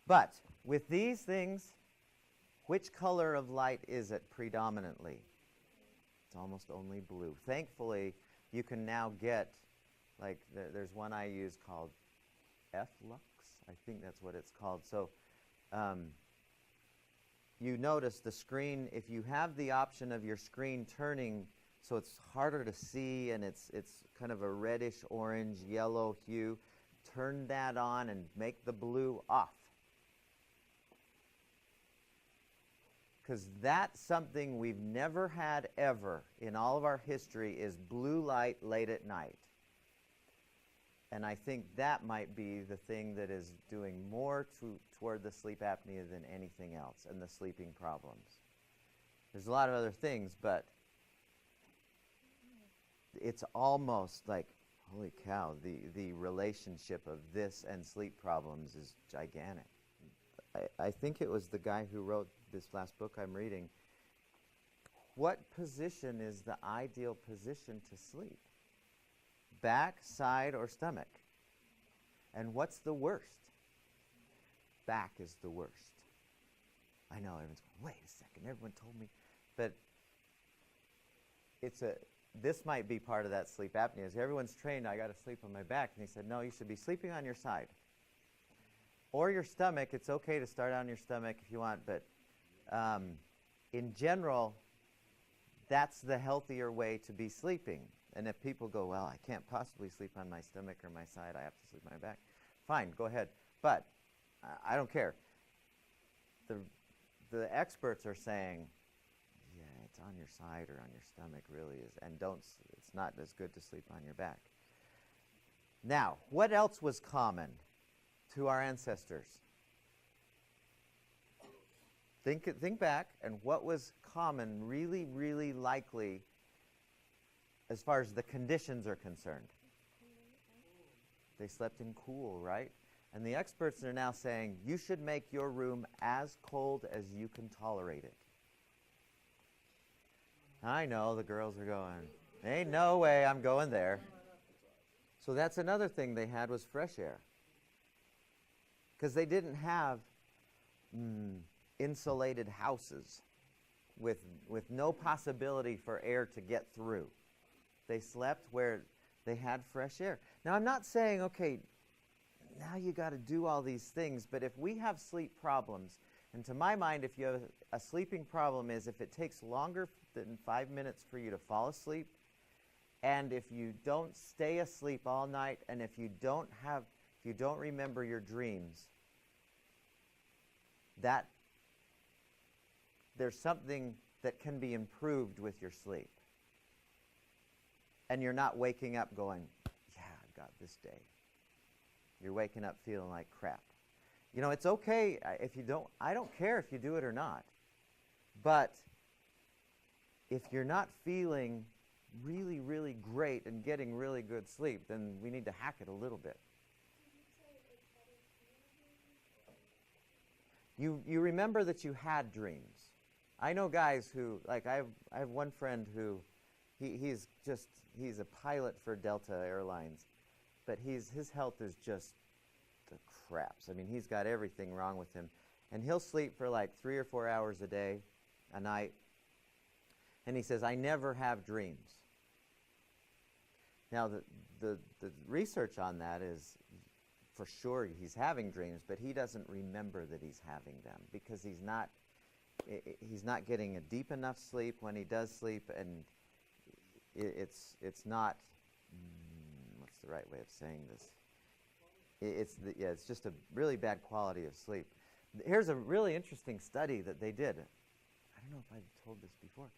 But with these things, which color of light is it predominantly? It's almost only blue. Thankfully, you can now get, like, there's one I use called F-Lux. I think that's what it's called. So you notice the screen, if you have the option of your screen turning so it's harder to see and it's kind of a reddish, orange, yellow hue, turn that on and make the blue off. Because that's something we've never had ever in all of our history is blue light late at night. And I think that might be the thing that is doing more toward the sleep apnea than anything else and the sleeping problems. There's a lot of other things, but it's almost like, holy cow, the relationship of this and sleep problems is gigantic. I think it was the guy who wrote this last book I'm reading. What position is the ideal position to sleep? Back, side, or stomach? And what's the worst? Back is the worst. I know, everyone's going, wait a second, everyone told me. But this might be part of that sleep apnea. Is everyone's trained, I got to sleep on my back. And he said, no, you should be sleeping on your side. Or your stomach. It's okay to start on your stomach if you want, but in general, that's the healthier way to be sleeping. And if people go, well, I can't possibly sleep on my stomach or my side, I have to sleep on my back. Fine, go ahead. But I don't care. The experts are saying, yeah, it's on your side or on your stomach really is, and it's not as good to sleep on your back. Now, what else was common to our ancestors? Think back, and what was common, really, really likely, as far as the conditions are concerned? They slept in cool, right? And the experts are now saying, you should make your room as cold as you can tolerate it. I know, the girls are going, ain't no way I'm going there. So that's another thing they had was fresh air. Because they didn't have insulated houses with no possibility for air to get through. They slept where they had fresh air. Now, I'm not saying, okay, now you got to do all these things, but if we have sleep problems, and to my mind, if you have a sleeping problem is if it takes longer than 5 minutes for you to fall asleep, and if you don't stay asleep all night, and if you don't remember your dreams, that there's something that can be improved with your sleep. And you're not waking up going, yeah, I've got this day. You're waking up feeling like crap. You know, it's okay if you don't, I don't care if you do it or not. But if you're not feeling really, really great and getting really good sleep, then we need to hack it a little bit. You remember that you had dreams. I know guys who, like I have one friend who, he's a pilot for Delta Airlines, but his health is just the craps. I mean, he's got everything wrong with him. And he'll sleep for like 3 or 4 hours a night. And he says, I never have dreams. Now, the research on that is, for sure he's having dreams, but he doesn't remember that he's having them because he's not getting a deep enough sleep when he does sleep, and it's not, what's the right way of saying this? It's just a really bad quality of sleep. Here's a really interesting study that they did. I don't know if I've told this before.